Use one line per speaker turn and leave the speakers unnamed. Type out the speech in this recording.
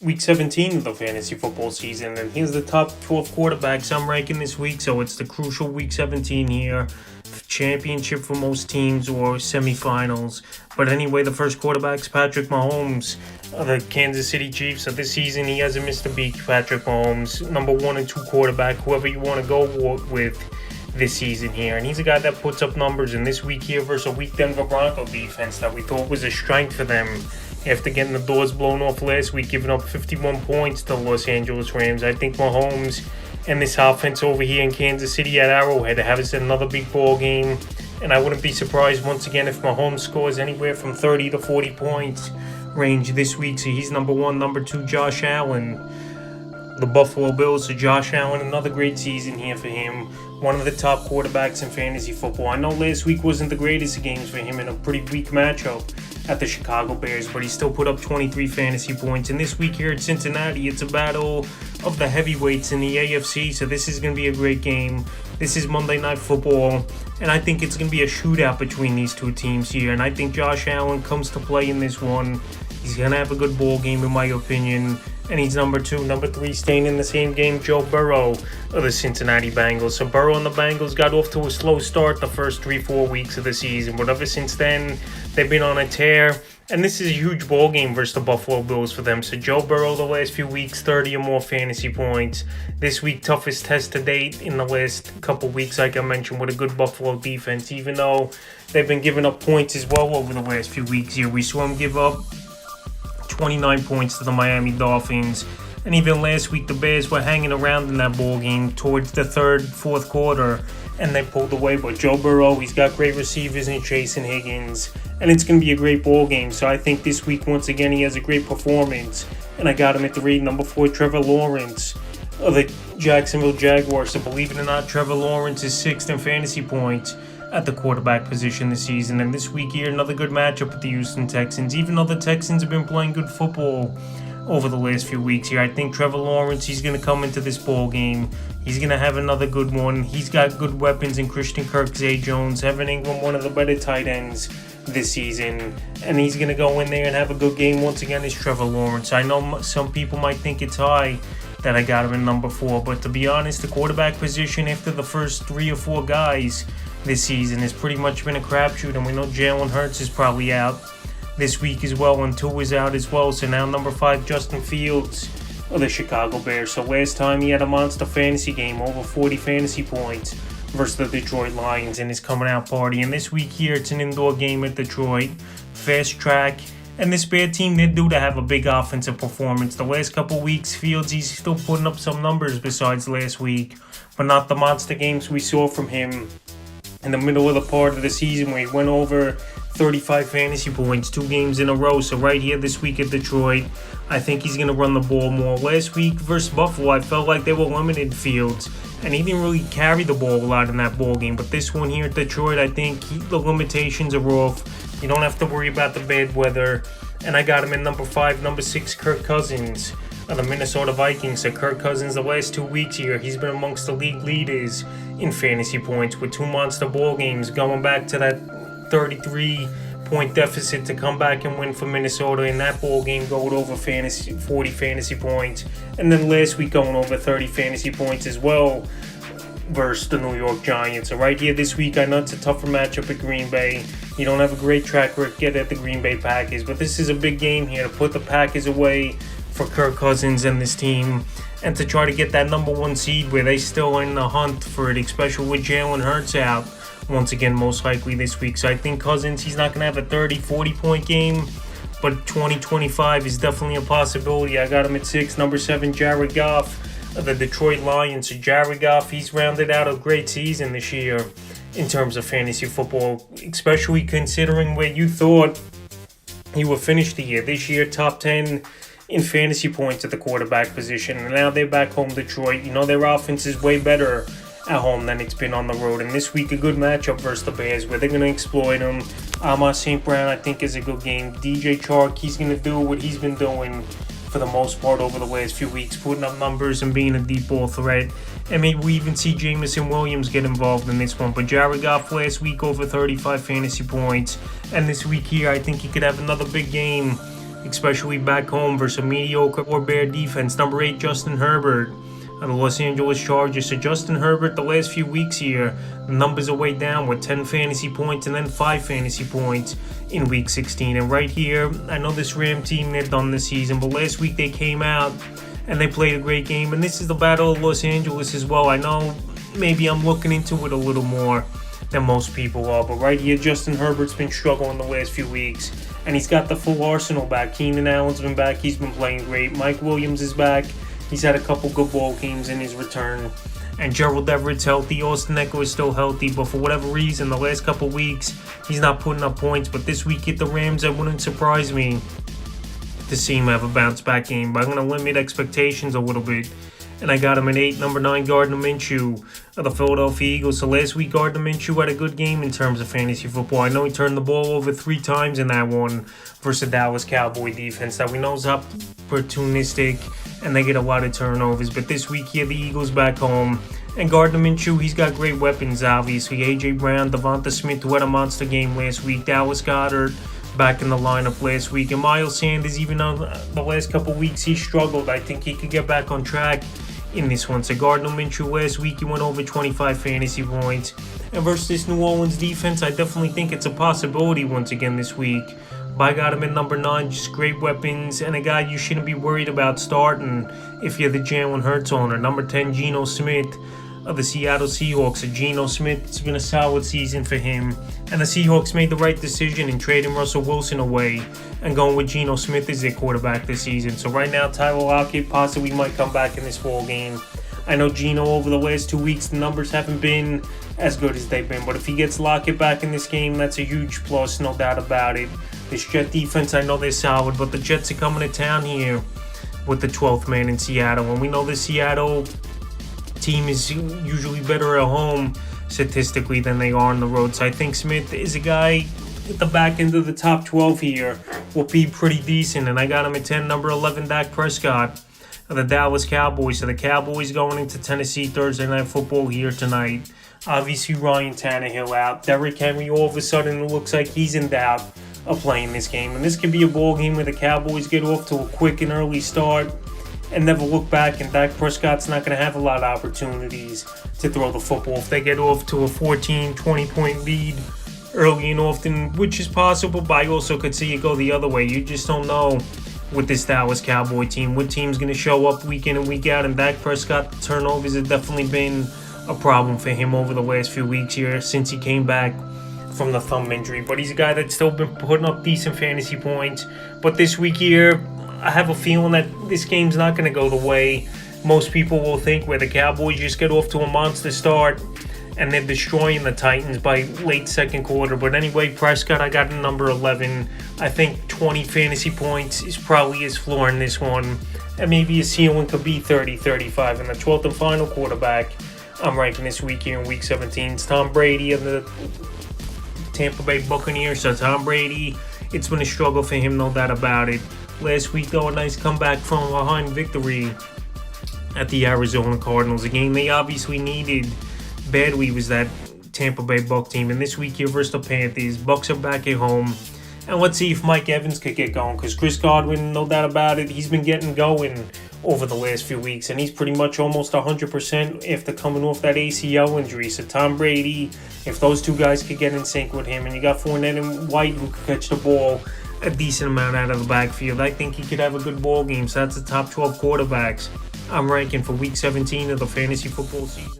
Week 17 of the fantasy football season, and here's the top 12 quarterbacks I'm ranking this week. So it's the crucial week 17 here, championship for most teams or semifinals. But anyway, the first quarterback's Patrick Mahomes of the Kansas City Chiefs. So this season he hasn't missed a beat. Patrick Mahomes, number 1 and 2 quarterback, whoever you want to go with this season here. And he's a guy that puts up numbers in this week here versus a weak Denver Bronco defense that we thought was a strength for them after getting the doors blown off last week, giving up 51 points to the Los Angeles Rams. I think Mahomes and this offense over here in Kansas City at Arrowhead have us another big ball game. And I wouldn't be surprised once again if Mahomes scores anywhere from 30 to 40 points range this week. So he's number 1. Number 2, Josh Allen, the Buffalo Bills. So Josh Allen, another great season here for him. One of the top quarterbacks in fantasy football. I know last week wasn't the greatest of games for him in a pretty weak matchup at the Chicago Bears, but he still put up 23 fantasy points. And this week here at Cincinnati, it's a battle of the heavyweights in the AFC, so this is going to be a great game. This is Monday Night Football, and I think it's going to be a shootout between these two teams here, and I think Josh Allen comes to play in this one. He's going to have a good ball game, in my opinion. And he's number 2. Number 3, staying in the same game, Joe Burrow of the Cincinnati Bengals. So Burrow and the Bengals got off to a slow start the first 3-4 weeks of the season, but ever since then, they've been on a tear. And this is a huge ball game versus the Buffalo Bills for them. So Joe Burrow the last few weeks, 30 or more fantasy points. This week, toughest test to date in the last couple weeks, like I mentioned, with a good Buffalo defense, even though they've been giving up points as well over the last few weeks here. We saw them give up 29 points to the Miami Dolphins, and even last week the Bears were hanging around in that ball game towards the third, fourth quarter, and they pulled away. But Joe Burrow, he's got great receivers in Chase and Higgins, and it's going to be a great ball game. So I think this week once again he has a great performance, and I got him at 3. Number 4, Trevor Lawrence of the Jacksonville Jaguars. So believe it or not, Trevor Lawrence is 6th in fantasy points at the quarterback position this season. And this week here, another good matchup with the Houston Texans. Even though the Texans have been playing good football over the last few weeks here, I think Trevor Lawrence, he's going to come into this ball game. He's going to have another good one. He's got good weapons in Christian Kirk, Zay Jones, Evan Ingram, one of the better tight ends this season. And he's going to go in there and have a good game once again as Trevor Lawrence. I know some people might think it's high that I got him in number 4, but to be honest, the quarterback position after the first 3 or 4 guys this season has pretty much been a crapshoot, and we know Jalen Hurts is probably out this week as well, and 2 is out as well. So now number 5, Justin Fields of the Chicago Bears. So last time he had a monster fantasy game, over 40 fantasy points versus the Detroit Lions in his coming out party. And this week here, it's an indoor game at Detroit, fast track. And this Bear team, they're due to have a big offensive performance. The last couple weeks, Fields, he's still putting up some numbers besides last week, but not the monster games we saw from him in the middle of the part of the season where he went over 35 fantasy points 2 games in a row. So right here this week at Detroit, I think he's going to run the ball more. Last week versus Buffalo, I felt like they were limited Fields, and he didn't really carry the ball a lot in that ball game. But this one here at Detroit, I think the limitations are off. You don't have to worry about the bad weather. And I got him in number 5. Number 6, Kirk Cousins of the Minnesota Vikings. So Kirk Cousins, the last 2 weeks here, he's been amongst the league leaders in fantasy points with 2 monster ball games, going back to that 33-point deficit to come back and win for Minnesota in that ball game, going over 40 fantasy points, and then last week going over 30 fantasy points as well versus the New York Giants. So right here this week, I know it's a tougher matchup at Green Bay. You don't have a great track record at the Green Bay Packers, but this is a big game here to put the Packers away for Kirk Cousins and this team, and to try to get that number 1 seed where they still in the hunt for it, especially with Jalen Hurts out once again most likely this week. So I think Cousins, he's not going to have a 30-40 point game, but 20-25 is definitely a possibility. I got him at 6. Number 7, Jared Goff of the Detroit Lions. So Jared Goff, he's rounded out a great season this year in terms of fantasy football, especially considering where you thought he would finish the year. This year, top 10 in fantasy points at the quarterback position, and now they're back home Detroit. You know, their offense is way better at home than it's been on the road, and this week a good matchup versus the Bears where they're going to exploit them. Amon St. Brown, I think, is a good game. DJ Chark, he's going to do what he's been doing for the most part over the last few weeks, putting up numbers and being a deep ball threat. And maybe we even see Jameson Williams get involved in this one. But Jared Goff last week over 35 fantasy points, and this week here I think he could have another big game especially back home versus a mediocre or Bear defense. Number 8, Justin Herbert of the Los Angeles Chargers. So Justin Herbert, the last few weeks here, the numbers are way down with 10 fantasy points and then 5 fantasy points in week 16. And right here, I know this Ram team, they're done this season, but last week they came out and they played a great game. And this is the Battle of Los Angeles as well. I know maybe I'm looking into it a little more than most people are, but right here, Justin Herbert's been struggling the last few weeks, and he's got the full arsenal back. Keenan Allen's been back. He's been playing great. Mike Williams is back. He's had a couple good ball games in his return. And Gerald Everett's healthy. Austin Eckler is still healthy, but for whatever reason, the last couple weeks, he's not putting up points. But this week at the Rams, it wouldn't surprise me to see him have a bounce-back game. But I'm going to limit expectations a little bit. And I got him at 8, number 9, Gardner Minshew of the Philadelphia Eagles. So last week, Gardner Minshew had a good game in terms of fantasy football. I know he turned the ball over 3 times in that one versus the Dallas Cowboy defense that we know is opportunistic, and they get a lot of turnovers. But this week here, the Eagles back home. And Gardner Minshew, he's got great weapons, obviously. A.J. Brown, Devonta Smith, who had a monster game last week. Dallas Goedert back in the lineup last week. And Miles Sanders, even though the last couple weeks he struggled, I think he could get back on track in this one. So Gardner Minshew last week, he went over 25 fantasy points. And versus this New Orleans defense, I definitely think it's a possibility once again this week. But I got him at number 9, just great weapons, and a guy you shouldn't be worried about starting if you're the Jalen Hurts owner. Number 10, Geno Smith of the Seattle Seahawks. So Geno Smith, it's been a solid season for him, and the Seahawks made the right decision in trading Russell Wilson away and going with Geno Smith as their quarterback this season. So right now, Tyler Lockett possibly might come back in this ball game. I know Geno over the last 2 weeks, the numbers haven't been as good as they've been, but if he gets Lockett back in this game, that's a huge plus, no doubt about it. This Jet defense, I know they're solid, but the Jets are coming to town here with the 12th man in Seattle, and we know the Seattle team is usually better at home statistically than they are on the road. So I think Smith is a guy at the back end of the top 12 here will be pretty decent. And I got him at 10, number 11, Dak Prescott of the Dallas Cowboys. So the Cowboys going into Tennessee Thursday Night Football here tonight. Obviously Ryan Tannehill out. Derrick Henry all of a sudden it looks like he's in doubt of playing this game. And this could be a ball game where the Cowboys get off to a quick and early start and never look back, and Dak Prescott's not going to have a lot of opportunities to throw the football if they get off to a 14, 20-point lead early and often, which is possible, but I also could see it go the other way. You just don't know with this Dallas Cowboy team what team's going to show up week in and week out, and Dak Prescott, the turnovers have definitely been a problem for him over the last few weeks here since he came back from the thumb injury. But he's a guy that's still been putting up decent fantasy points. But this week here, I have a feeling that this game's not going to go the way most people will think, where the Cowboys just get off to a monster start and they're destroying the Titans by late second quarter. But anyway, Prescott, I got him number 11. I think 20 fantasy points is probably his floor in this one, and maybe his ceiling could be 30, 35. And the 12th and final quarterback I'm ranking this week here in Week 17 is Tom Brady of the Tampa Bay Buccaneers. So Tom Brady, it's been a struggle for him, no doubt about it. Last week, though, a nice comeback from behind victory at the Arizona Cardinals. A game they obviously needed badly was that Tampa Bay Buc team. And this week here versus the Panthers, Bucs are back at home. And let's see if Mike Evans could get going, because Chris Godwin, no doubt about it, he's been getting going over the last few weeks, and he's pretty much almost 100% after coming off that ACL injury. So Tom Brady, if those two guys could get in sync with him, and you got Fournette and White who could catch the ball a decent amount out of the backfield, I think he could have a good ball game. So that's the top 12 quarterbacks I'm ranking for Week 17 of the fantasy football season.